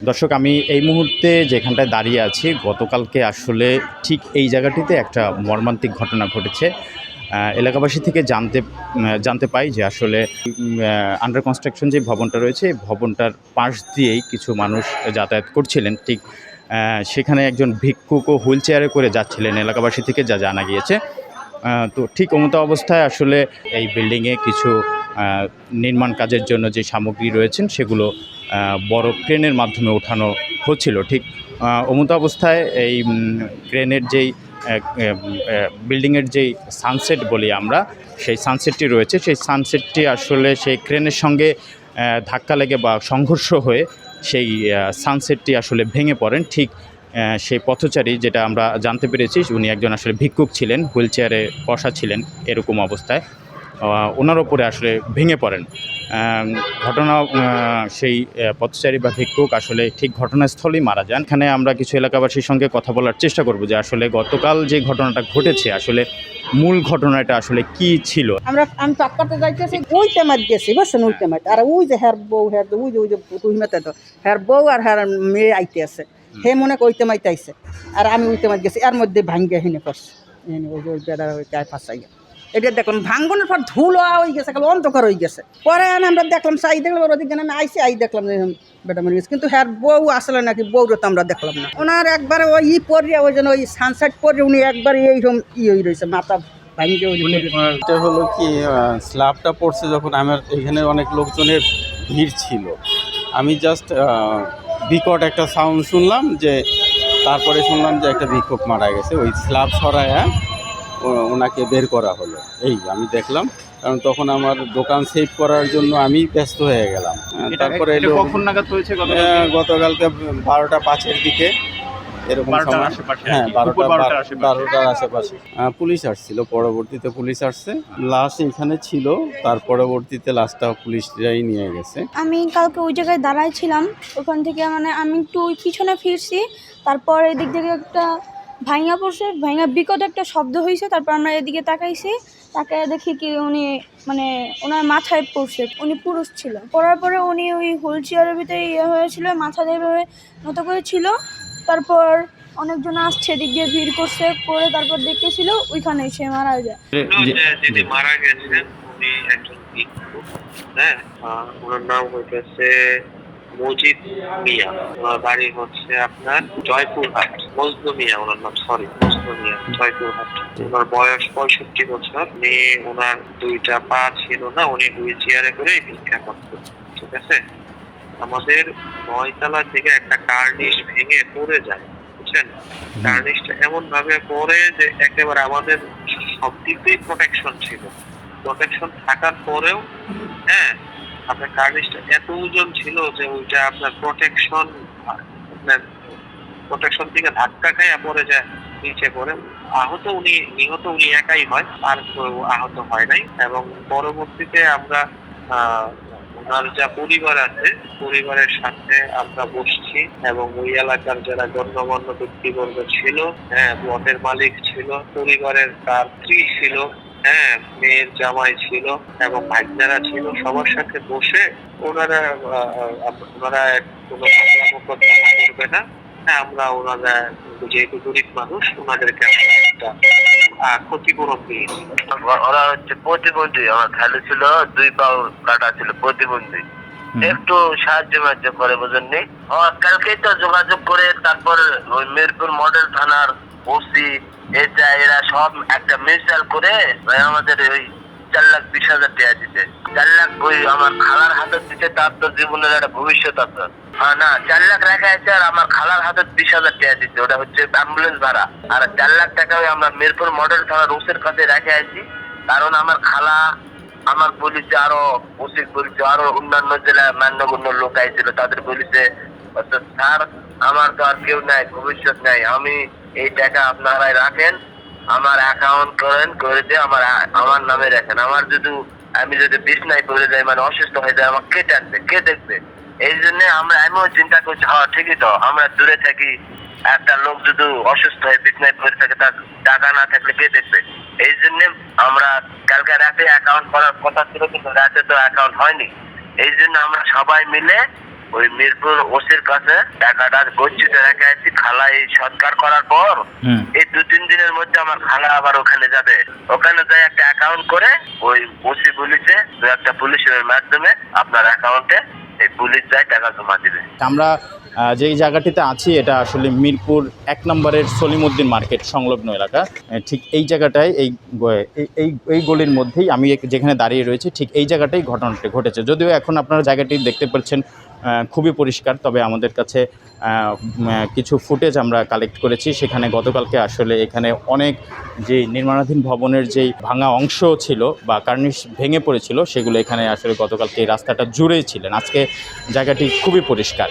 দর্শক, আমি এই মুহূর্তে যেখানটায় দাঁড়িয়ে আছি, গতকালকে আসলে ঠিক এই জায়গাটিতে একটা মর্মান্তিক ঘটনা ঘটেছে। এলাকাবাসী থেকে জানতে পাই যে আসলে আন্ডার কনস্ট্রাকশন যে ভবনটা রয়েছে, এই ভবনটার পাশ দিয়েই কিছু মানুষ যাতায়াত করছিলেন। ঠিক সেখানে একজন ভিক্ষুকও হুইল চেয়ারে করে যাচ্ছিলেন, এলাকাবাসী থেকে যা জানা গিয়েছে। তো ঠিক অমতো অবস্থায় আসলে এই বিল্ডিংয়ে কিছু নির্মাণ কাজের জন্য যে সামগ্রী রয়েছেন সেগুলো বড় ক্রেনের মাধ্যমে ওঠানো হচ্ছিল। ঠিক অমতো অবস্থায় এই ক্রেনের যেই বিল্ডিংয়ের যেই সানসেট বলি আমরা, সেই সানসেটটি রয়েছে, সেই সানসেটটি আসলে সেই ক্রেনের সঙ্গে ধাক্কা লেগে বা সংঘর্ষ হয়ে সেই সানসেটটি আসলে ভেঙে পড়েন। ঠিক সেই পথচারী, যেটা আমরা জানতে পেরেছি, উনি একজন আসলে ভিক্ষুক ছিলেন, হুইল চেয়ারে বসা ছিলেন। এরকম অবস্থায় ওনার ওপরে আসলে ভেঙে পড়েন। ঘটনা সেই পথচারী বা ভিক্ষুক আসলে ঠিক ঘটনাস্থলেই মারা যান। এখানে আমরা কিছু এলাকাবাসীর সঙ্গে কথা বলার চেষ্টা করব যে আসলে গতকাল যে ঘটনাটা ঘটেছে আসলে মূল ঘটনাটা আসলে কি ছিল। আমি পাক করতে যাইতেছি, ওই তেমাত গেছি, বুঝছেন, ওই তেমাত। আর ওই যে হ্যার বউ, ওই যে তুহিমাতে তো হ্যার বউ আর হ্যার মেয়ে আইতে আছে, হে মনে ওই তেমাইতে আইছে। আর আমি ওই তেমাত গেছি, এর মধ্যে ভাঙ্গে হিনে পড়ছে, ওই যে ওই বেড়া ওই গায়ে ফাঁসাই গেল। এটা দেখুন ভাঙ্গনের পর ধুলো হয়ে গেছে, কাল অন্ধকার হয়ে গেছে। পরে আমরা দেখলাম, চাই দেখলাম, ওর ওদিকে আমি আইসি, দেখলাম যে বেটা মরে গেছে। কিন্তু হ্যাঁ বউ আসলে নাকি, বউরে তো আমরা দেখলাম না। ওনার একবারে ওই পরে ওই জন্য ওই সানসেট পরে উনি একবারে এইরকম হয়ে রয়েছে, মাথা ভাঙ্গে। এটা হলো কি, স্ল্যাবটা পড়ছে যখন আমার এখানে অনেক লোকজনের ভিড় ছিল, আমি জাস্ট বিকট একটা সাউন্ড শুনলাম, যে তারপরে শুনলাম যে একটা ভিক্ষুক মারা গেছে। ওই স্ল্যাব সরায়া ওনাকে বের করা হলো, এই আমি দেখলাম। কারণ তখন আমার দোকান সেভ করার জন্য আমি ব্যস্ত হয়ে গেলাম। তারপরে কখন নাগাদ হয়েছে? গতকালকে 12টা 5-এর দিকে এরকম সময়। হ্যাঁ, 12টার আশেপাশে পুলিশ আসছিল। পরবর্তীতে পুলিশ আসছে, লাশ এখানে ছিল। তার পরবর্তীতে লাশটা পুলিশরাই নিয়ে গেছে। আমি কালকে ওই জায়গায় দাঁড়ায় ছিলাম, ওখান থেকে মানে আমি একটু ওই পিছনে ফিরছি, তারপর এদিক থেকে একটা ভাঙা পড়ছে, ভাঙা বিকট একটা শব্দ হয়েছে। তারপর আমরা এদিকে তাকাইছি, তাকায় দেখি কি উনি মানে ওনার মাথায় পড়ছে। উনি পুরুষ ছিল, পড়ার পরে উনি ওই হুইল চেয়ারের ভিতরে হয়েছিল, মাথা দিয়ে মতো করে ছিল। তারপর অনেকজন আসছে, এদিক দিয়ে ভিড় করছে, করে তারপর দেখতেছিল ওইখানে সে মারা যায়। যিনি মারা গেছেন উনি একজন ভিক্ষুক। হ্যাঁ, ওনার নাম হইতেছে মজিদ মিয়া। ওনার বাড়ি হচ্ছে আপনার জয়পুরহাট। মজনু মিয়া ওনার নাম, মজনু মিয়া, জয়পুরহাট। ওনার বয়স 65 বছর। উনি ওনার 2টা পা ছিল না, উনি হুইল চেয়ারে করে ভিক্ষা করতেন। ঠিক আছে, আমাদের 9তলা থেকে একটা কার্নিশ ভেঙে পড়ে যায়, বুঝছেন। কার্নিশটা এমন ভাবে পড়ে যে একেবারে আমাদের সব দিকেই প্রোটেকশন ছিল। প্রোটেকশন থাকার পরেও হ্যাঁ, আপনার কার্নিশটা এত ওজন ছিল যে ওইটা আপনার প্রোটেকশন থেকে ধাক্কা খায় পড়ে যায় নিচে পড়ে। নিহত উনি একাই হয়, আর কেউ আহত হয় নাই। এবং পরবর্তীতে আমরা ওনার যা পরিবার আছে, পরিবারের সাথে আমরা বসছি, এবং ওই এলাকার যারা গণ্যমান্য ব্যক্তিবর্গ ছিল, হ্যাঁ, প্লটের মালিক ছিল, পরিবারের তার স্ত্রী ছিল, হ্যাঁ, মেয়ের জামাই ছিল, এবং ভাগ্নেরা ছিল, সবার সাথে বসে ওনারা কোনো মোকদ্দমা করবে না। হ্যাঁ, আমরা ওনারা যেহেতু গরিব মানুষ, ওনাদেরকে একটা ক্ষতিপূরণ দিয়েছি। ওরা হচ্ছে প্রতিবন্ধী, আমার খালি ছিল 2 পা কাটা ছিল, প্রতিবন্ধী। একটু সাহায্য করে, বুঝেননি। কালকেই তো যোগাযোগ করে তারপর ওই মিরপুর মডেল থানার ওসি এরা সব একটা মিউচুয়াল করে আমাদের ওই 4,20,000 টাকা দিতে। 4 লাখ ওই আমার খালার হাতে দিতে, তার তো জীবনের একটা ভবিষ্যৎ আছে। হ্যাঁ, না 4 লাখ রাখা আছে, আর আমার খালার হাতে 20,000 টাকা দিতে, ওটা হচ্ছে অ্যাম্বুলেন্স ভাড়া। আর 4 লাখ টাকা ওই আমরা মিরপুর মডেল থানার ওসির কাছে রেখে আছি। কারণ আমার খালা, আমার বলিছে, আরো ওসির বলিছে, আরো অন্যান্য জেলায় মান্যগণ্য লোক আইছিল, তাদের বলিছে স্যার আমার তো আর কেউ নাই, ভবিষ্যৎ নাই, আমি এই টাকা আপনারাই রাখেন, আমার অ্যাকাউন্ট করে দিয়ে আমার নামে রাখেন। আমি যদি বিছনায় পড়ে যাই, মানে অসুস্থ হয়ে যায়, আমাকে কে টানবে, কে দেখবে? এই জন্য আমিও চিন্তা করছি, হ্যাঁ ঠিকই তো, আমরা দূরে থাকি, একটা লোক যদি অসুস্থ হয়ে বিছনায় পড়ে থাকে, তার টাকা না থাকলে কে দেখবে? এই জন্য আমরা কালকে রাতে অ্যাকাউন্ট করার কথা ছিল, কিন্তু রাতে তো অ্যাকাউন্ট হয়নি। এই জন্য আমরা সবাই মিলে ওই মিরপুর ওসির কাছে টাকাটা গচ্ছিত রেখে আসছি। খালা এই সৎকার করার পর এই 2-3 দিনের মধ্যে আমার খালা আবার ওখানে যাবে। ওখানে যাই একটা অ্যাকাউন্ট করে ওই ওসি বলেছে একটা পুলিশের মাধ্যমে আপনার অ্যাকাউন্টে এই পুলিশ যায় টাকা জমা দিবে। আমরা যেই জায়গাটিতে আছি এটা আসলে মিরপুর 1 নম্বরের সলিমউদ্দিন মার্কেট সংলগ্ন এলাকা। ঠিক এই জায়গাটায় এই গলির মধ্যেই আমি যেখানে দাঁড়িয়ে রয়েছি ঠিক এই জায়গাটাই ঘটনাটি ঘটেছে। যদিও এখন আপনারা জায়গাটি দেখতে পাচ্ছেন খুবই পরিষ্কার, তবে আমাদের কাছে কিছু ফুটেজ আমরা কালেক্ট করেছি। সেখানে গতকালকে আসলে এখানে অনেক যে নির্মাণাধীন ভবনের যেই ভাঙা অংশ ছিল বা কার্নিশ ভেঙে পড়েছিল সেগুলো এখানে আসলে গতকালকে এই রাস্তাটা জুড়েই ছিলেন। আজকে জায়গাটি খুবই পরিষ্কার।